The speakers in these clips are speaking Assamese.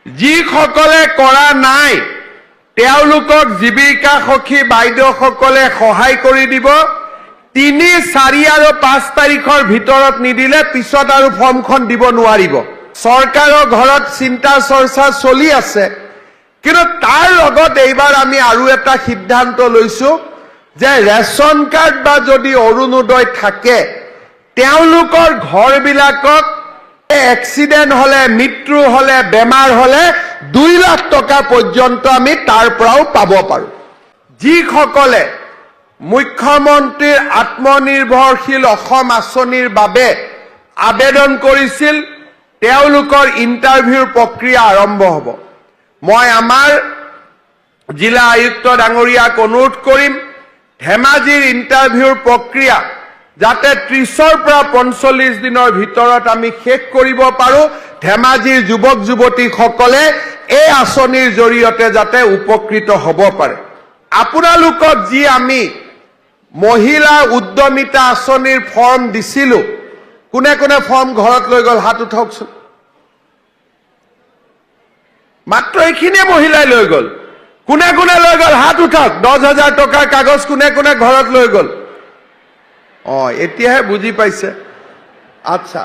যিসকলে কৰা নাই তেওঁলোকক জীৱিকা সখী বাইদেউসকলে সহায় কৰি দিব। 3, 4 আৰু 5 তাৰিখৰ ভিতৰত নিদিলে পিছত আৰু ফৰ্মখন দিব নোৱাৰিব। চৰকাৰৰ ঘৰত চিন্তা চৰ্চা চলি আছে, কিন্তু তাৰ লগত এইবাৰ আমি আৰু এটা সিদ্ধান্ত লৈছো যে ৰেচন কাৰ্ড বা যদি অৰুণোদয় থাকে তেওঁলোকৰ ঘৰবিলাকক এক্সিডেণ্ট হলে, মৃত্যু হলে, বেমাৰ হলে 2 লাখ টকা পৰ্যন্ত আমি তাৰ পৰাও পাব পাৰো। যিসকলে মুখ্যমন্ত্ৰীৰ আত্মনিৰ্ভৰশীল অসম আঁচনিৰ বাবে আবেদন কৰিছিল তেওঁলোকৰ ইণ্টাৰভিউৰ প্ৰক্ৰিয়া আৰম্ভ হ'ব। মই আমাৰ জিলা আয়ুক্ত ডাঙৰীয়াক অনুৰোধ কৰিম ধেমাজিৰ ইণ্টাৰভিউৰ প্ৰক্ৰিয়া যাতে 30ৰ পৰা 45 দিনৰ ভিতৰত আমি শেষ কৰিব পাৰো। ধেমাজিৰ যুৱক যুৱতীসকলে এই আঁচনিৰ জৰিয়তে যাতে উপকৃত হ'ব পাৰে। আপোনালোকক যি আমি মহিলা উদ্যমিতা আঁচনিৰ ফৰ্ম দিছিলো, কোনে কোনে ফৰ্ম ঘৰত লৈ গ'ল হাত উঠাওকচোন। মাত্ৰ এইখিনিয়ে মহিলাই লৈ গ'ল। কোনে কোনে লৈ গ'ল হাত উঠাওক। 10,000 টকাৰ কাগজ কোনে কোনে ঘৰত লৈ গ'ল? এতিয়াহে বুজি পাইছে। আচ্ছা,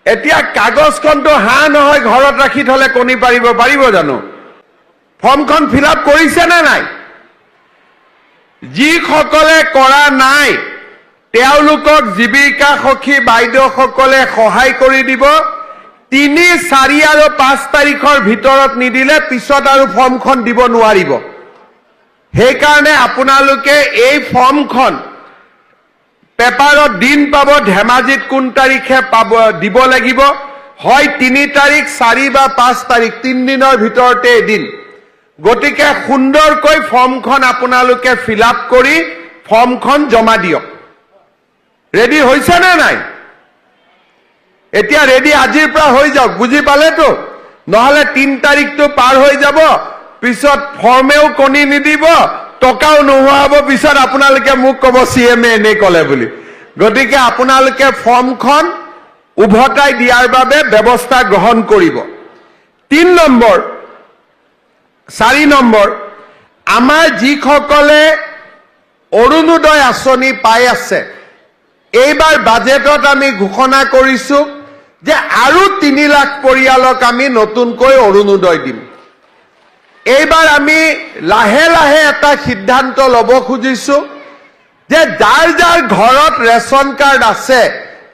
এতিয়া কাগজখনটো নহয় ঘৰত ৰাখি থলে কণী পাৰিব জানো? ফৰ্মখন ফিল আপ কৰিছে নে নাই? যিসকলে কৰা নাই তেওঁলোকক জীৱিকা সখী বাইদেউসকলে সহায় কৰি দিব। 3, 4 আৰু 5 তাৰিখৰ ভিতৰত নিদিলে পিছত আৰু ফৰ্মখন দিব নোৱাৰিব। সেইকাৰণে আপোনালোকে এই ফৰ্মখন পেপাৰত দিন পাব ধেমাজিত কোন তাৰিখে পাব দিব লাগিব। হয় 3 তাৰিখ, 4 বা 5 তাৰিখ, 3 দিনৰ ভিতৰতে এদিন। গতিকে সুন্দৰকৈ ফৰ্মখন আপোনালোকে ফিল আপ কৰি ফৰ্মখন জমা দিয়ক। ৰেডি হৈছে নে নাই? এতিয়া ৰেডি আজিৰ পৰা হৈ যাওক, বুজি পালেতো? নহলে 3 তাৰিখটো পাৰ হৈ যাব, পিছত ফৰ্মেও কণী নিদিব, টকাও নোহোৱা হ'ব, পিছত আপোনালোকে মোক ক'ব CMA এনে ক'লে বুলি। গতিকে আপোনালোকে ফৰ্মখন উভতাই দিয়াৰ বাবে ব্যৱস্থা গ্ৰহণ কৰিব। 4 নম্বৰ, আমাৰ যিসকলে অৰুণোদয় আঁচনি পাই আছে, এইবাৰ বাজেটত আমি ঘোষণা কৰিছো যে আৰু 3 লাখ পৰিয়ালক আমি নতুনকৈ অৰুণোদয় দিম। এইবাৰ আমি লাহে লাহে এটা সিদ্ধান্ত ল'ব খুজিছো যে যাৰ যাৰ ঘৰত ৰেচন কাৰ্ড আছে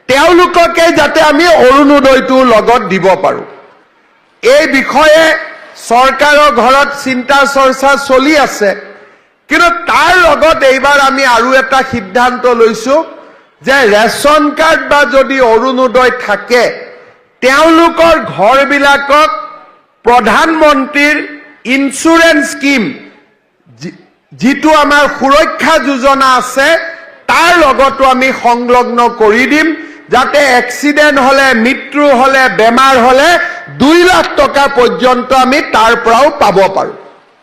তেওঁলোককে যাতে আমি অৰুণোদয়টোৰ লগত দিব পাৰো। এই বিষয়ে চৰকাৰৰ ঘৰত চিন্তা চৰ্চা চলি আছে, কিন্তু তাৰ লগত এইবাৰ আমি আৰু এটা সিদ্ধান্ত লৈছো যে ৰেচন কাৰ্ড বা যদি অৰুণোদয় থাকে তেওঁলোকৰ ঘৰবিলাকক প্ৰধানমন্ত্ৰীৰ ইন্সুৰেন্স স্কিম যিটো আমাৰ সুৰক্ষা যোজনা আছে তাৰ লগতো আমি সংলগ্ন কৰি দিম, যাতে এক্সিডেণ্ট হলে, মৃত্যু হলে, বেমাৰ হলে 2 লাখ টকা পৰ্যন্ত আমি তাৰ পৰাও পাব পাৰো।